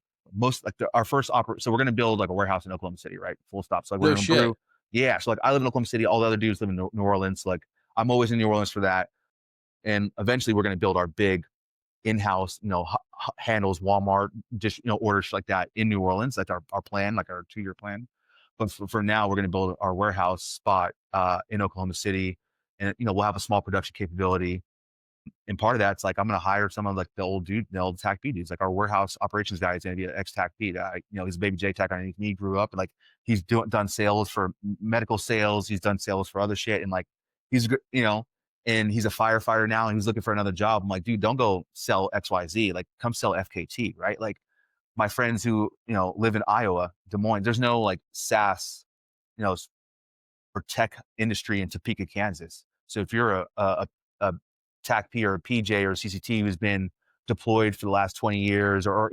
our first so we're gonna build like a warehouse in Oklahoma City, right? Full stop. So like we're No gonna shit. brew. Yeah. So like I live in Oklahoma City. All the other dudes live in New Orleans. So, like I'm always in New Orleans for that. And eventually we're gonna build our big in-house, handles Walmart, just orders like that in New Orleans. That's our plan, like our 2-year plan. But for now, we're gonna build our warehouse spot in Oklahoma City, and we'll have a small production capability. And part of that's like I'm gonna hire some of like the old TAC B dudes. Like our warehouse operations guy is gonna be an ex TAC B. He's a baby J TAC underneath me. He grew up and like he's done sales for medical sales. He's done sales for other shit, and like he's good. and he's a firefighter now and he's looking for another job. I'm like, dude, don't go sell XYZ. Like, come sell FKT, right? Like, my friends who, live in Iowa, Des Moines, there's no like SaaS, you know, or tech industry in Topeka, Kansas. So if you're a TACP or a PJ or a CCT who's been deployed for the last 20 years or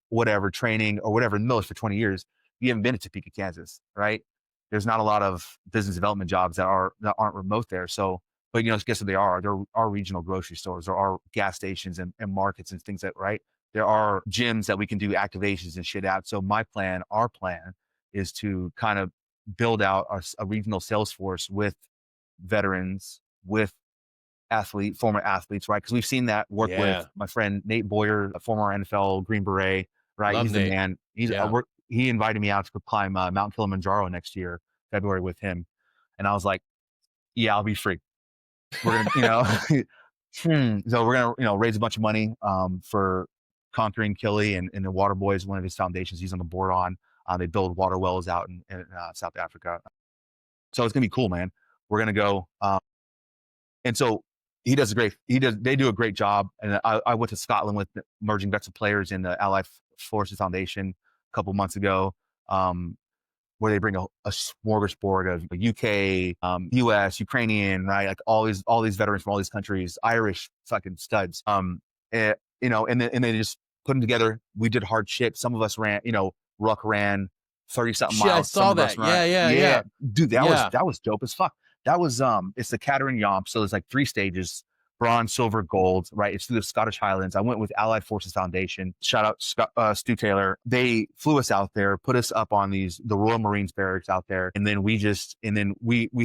whatever training or whatever in the military for 20 years, you haven't been to Topeka, Kansas, right? There's not a lot of business development jobs that aren't remote there. So, but guess what they are? There are regional grocery stores, there are gas stations and markets and things that, right? There are gyms that we can do activations and shit at. So our plan is to kind of build out a regional sales force with veterans, with former athletes, right? Because we've seen that work with Yeah. my friend Nate Boyer, a former NFL Green Beret, right? Love He's the Nate. man. Yeah. He invited me out to climb Mount Kilimanjaro next year, February, with him, and I was like, "Yeah, I'll be free. We're gonna, so we're gonna, raise a bunch of money for Conquering Kili and the Water Boys, one of his foundations he's on the board on. They build water wells out in South Africa, so it's gonna be cool, man. We're gonna go. And so they do a great job. And I went to Scotland with emerging vets and players in the Allied Forces Foundation a couple months ago, where they bring a smorgasbord of UK, US, Ukrainian, right? Like all these veterans from all these countries, Irish fucking studs. And they just put them together. We did hard shit. Some of us ran, Ruck ran 30 something Shit, I miles. Some saw of us that. ran. Yeah, yeah, Yeah, yeah. dude, Yeah. that was dope as fuck. That was it's the Cattering Yomp. So there's like 3 stages: bronze, silver, gold, right? It's through the Scottish Highlands. I went with Allied Forces Foundation. Shout out Stu Taylor. They flew us out there, put us up on the Royal Marines barracks out there, and then we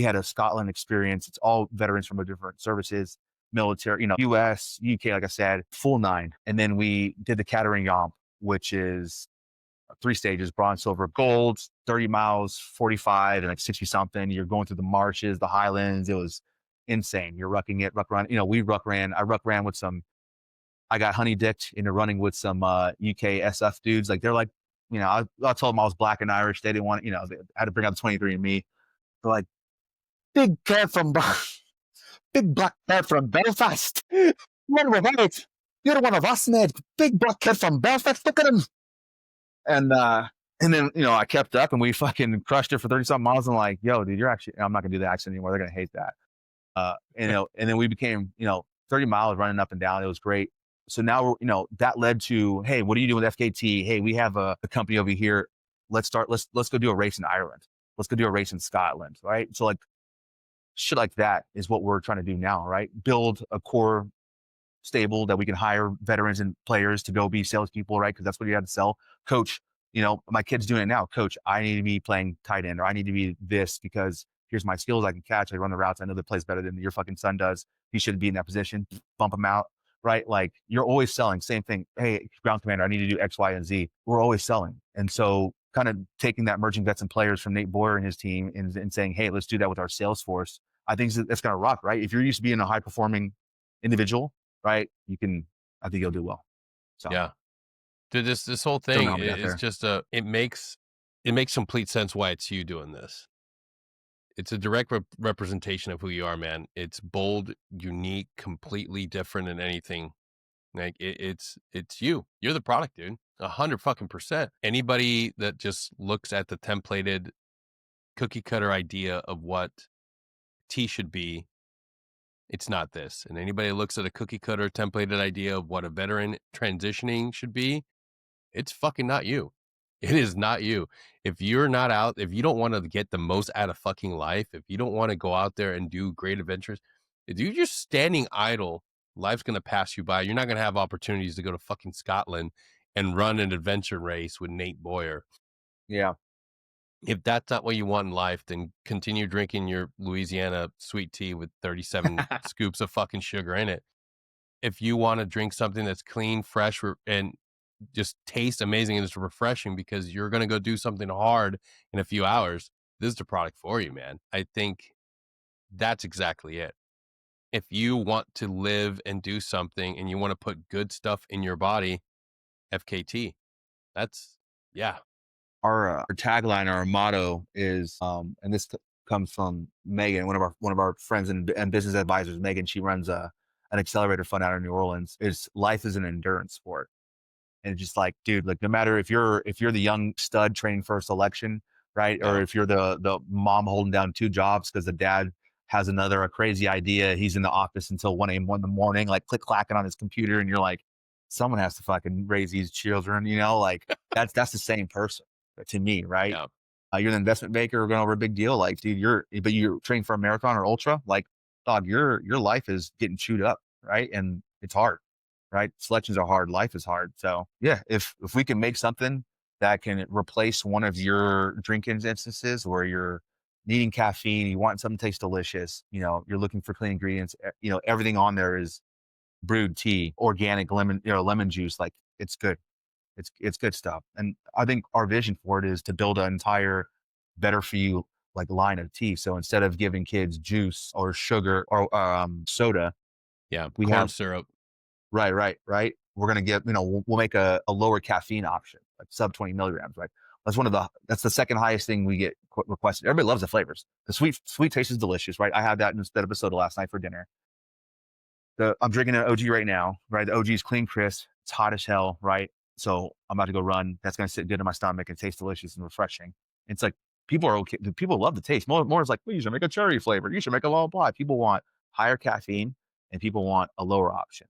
had a Scotland experience. It's all veterans from the different services, military, US, UK, like I said, full 9. And then we did the Cattering Yomp, which is 3 stages: bronze, silver, gold, 30 miles, 45, and like 60 something. You're going through the marshes, the highlands. It was insane. You're ruck run. We ruck ran. I ruck ran with I got honey dicked into running with some UK SF dudes. Like, they're like, I told them I was black and Irish. They didn't want, they had to bring out the 23andMe. They're like, big cat from, big black cat from Belfast. One without. You're one of us, mate. Big black cat from Belfast. Look at him. And then, I kept up and we fucking crushed it for 30 something miles. And like, yo, dude, I'm not gonna do the accent anymore. They're gonna hate that. And then we became, 30 miles running up and down. It was great. So now that led to, hey, what are you doing with FKT? Hey, we have a company over here. Let's go do a race in Ireland. Let's go do a race in Scotland. Right. So like shit like that is what we're trying to do now, right? Build a core stable that we can hire veterans and players to go be salespeople, right? Because that's what you have to sell. Coach, my kid's doing it now. Coach, I need to be playing tight end, or I need to be this because here's my skills. I can catch. I run the routes. I know the plays better than your fucking son does. He should be in that position. Bump him out, right? Like, you're always selling. Same thing. Hey, ground commander, I need to do X, Y, and Z. We're always selling. And so kind of taking that emerging vets and players from Nate Boyer and his team and saying, hey, let's do that with our sales force. I think that's going to rock, right? If you're used to being a high performing individual, right, I think you'll do well. So Yeah. Dude, this whole don't know thing how we got is there. just it makes complete sense why it's you doing this. It's a direct representation of who you are, man. It's bold, unique, completely different than anything. Like, it's you. You're the product, dude. 100%. Anybody that just looks at the templated cookie cutter idea of what tea should be, it's not this. And anybody that looks at a cookie cutter templated idea of what a veteran transitioning should be, it's fucking not you. It is not you. If you're not out, if you don't want to get the most out of fucking life, if you don't want to go out there and do great adventures, if you're just standing idle, life's going to pass you by. You're not going to have opportunities to go to fucking Scotland and run an adventure race with Nate Boyer. Yeah. If that's not what you want in life, then continue drinking your Louisiana sweet tea with 37 scoops of fucking sugar in it. If you want to drink something that's clean, fresh, and just taste amazing and it's refreshing because you're going to go do something hard in a few hours, this is the product for you, man. I think that's exactly it. If you want to live and do something and you want to put good stuff in your body, FKT. That's, yeah. Our tagline, our motto is, and this comes from Megan, one of our friends and business advisors. Megan, she runs an accelerator fund out of New Orleans. Is life is an endurance sport. And it's just like, dude, like no matter if you're the young stud training for a selection, right? Yeah. Or if you're the mom holding down 2 jobs because the dad has a crazy idea. He's in the office until 1 a.m. in the morning, like click clacking on his computer, and you're like, someone has to fucking raise these children, like that's the same person to me, right? Yeah. You're the investment banker going over a big deal, like, dude, but you're training for a marathon or ultra, like, dog, your life is getting chewed up, right? And it's hard, right? Selections are hard, life is hard. So yeah, if we can make something that can replace one of your drinking instances where you're needing caffeine, you want something that tastes delicious, you're looking for clean ingredients, everything on there is brewed tea, organic lemon juice, like it's good. It's good stuff. And I think our vision for it is to build an entire better for you like line of tea. So instead of giving kids juice or sugar or soda, Yeah. we Corn have syrup. right. We're gonna get, we'll make a lower caffeine option, like sub 20 milligrams, right? That's the second highest thing we get requested. Everybody loves the flavors. The sweet taste is delicious, right? I had that instead of a soda last night for dinner. I'm drinking an OG right now, right? The OG is clean, crisp. It's hot as hell, right? So I'm about to go run. That's going to sit good in my stomach and taste delicious and refreshing. It's like people are okay. People love the taste. More is like, well, you should make a cherry flavor. You should make a low blah. People want higher caffeine and people want a lower option.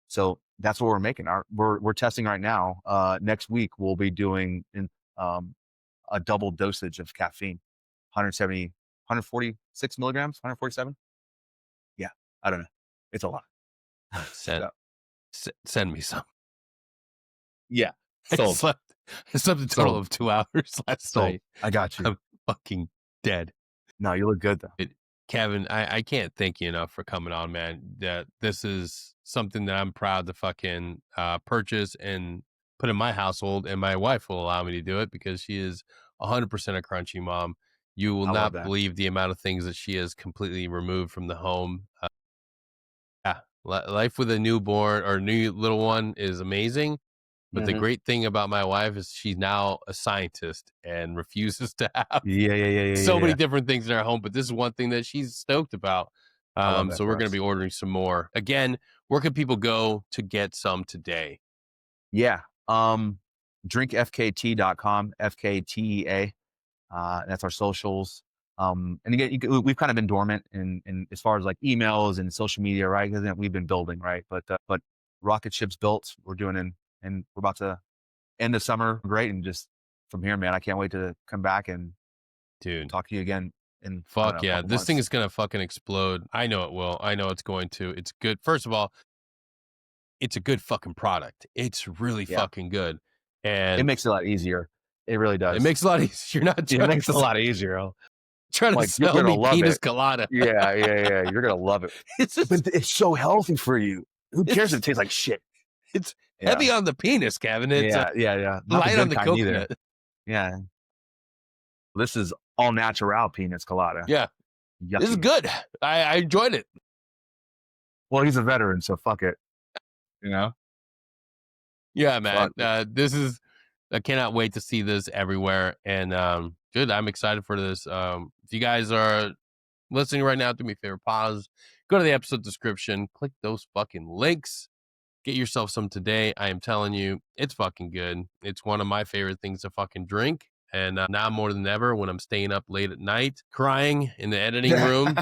So that's what we're making. We're testing right now. Next week we'll be doing a double dosage of caffeine, 170, 146 milligrams, 147. Yeah, I don't know. It's a lot. Send me some. Yeah. I Sold. slept a total of 2 hours last night. I got you. I'm fucking dead. No, you look good though. Kevin, I can't thank you enough for coming on, man. That this is something that I'm proud to fucking purchase and put in my household, and my wife will allow me to do it because she is 100% a crunchy mom. You will not believe the amount of things that she has completely removed from the home. Yeah, life with a newborn or new little one is amazing. But the great thing about my wife is she's now a scientist and refuses to have so many different things in our home. But this is one thing that she's stoked about. So we're going to be ordering some more. Again, where can people go to get some today? Yeah. Drinkfktea.com, FKTea. That's our socials. And again, we've kind of been dormant in as far as like emails and social media, right? Because we've been building, right? But rocket ship's built. We're doing and we're about to end the summer great, and just from here, man, I can't wait to come back and talk to you again. And fuck yeah, this thing is gonna fucking explode. I know it will. I know it's going to. It's good. First of all, it's a good fucking product. It's really fucking good, and it makes it a lot easier. It really does. It makes it a lot easier. You're not. It makes it a lot easier. Trying to sell me penis colada. Yeah. You're gonna love it. But it's so healthy for you. Who cares if it tastes like shit? It's heavy on the penis, Kevin. It's yeah. Not light on the coconut. Either. Yeah. This is all natural penis colada. Yeah. Yucky. This is good. I enjoyed it. Well, he's a veteran, so fuck it. Yeah, man. This is. I cannot wait to see this everywhere. And good. I'm excited for this. If you guys are listening right now, do me a favor, pause, go to the episode description, click those fucking links. Get yourself some today. I am telling you, it's fucking good. It's one of my favorite things to fucking drink. And now more than ever, when I'm staying up late at night, crying in the editing room,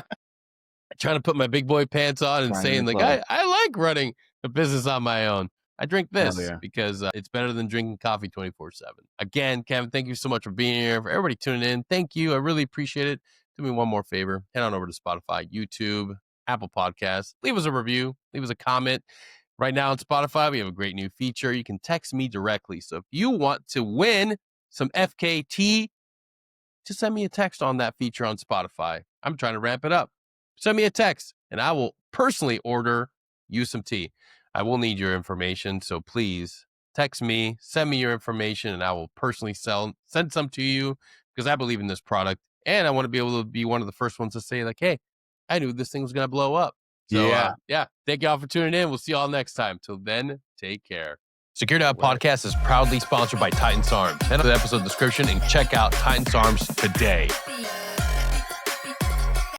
trying to put my big boy pants on and saying like, I like running a business on my own. I drink this because it's better than drinking coffee 24/7. Again, Kevin, thank you so much for being here. For everybody tuning in, thank you. I really appreciate it. Do me one more favor. Head on over to Spotify, YouTube, Apple Podcasts. Leave us a review. Leave us a comment. Right now on Spotify, we have a great new feature. You can text me directly. So if you want to win some FKTea, just send me a text on that feature on Spotify. I'm trying to ramp it up. Send me a text, and I will personally order you some tea. I will need your information, so please text me, send me your information, and I will personally send some to you because I believe in this product, and I want to be able to be one of the first ones to say like, hey, I knew this thing was going to blow up. So, thank y'all for tuning in. We'll see y'all next time. Till then, take care. Security Halt Podcast is proudly sponsored by Titan's Arms. Head to the episode description and check out Titan's Arms today.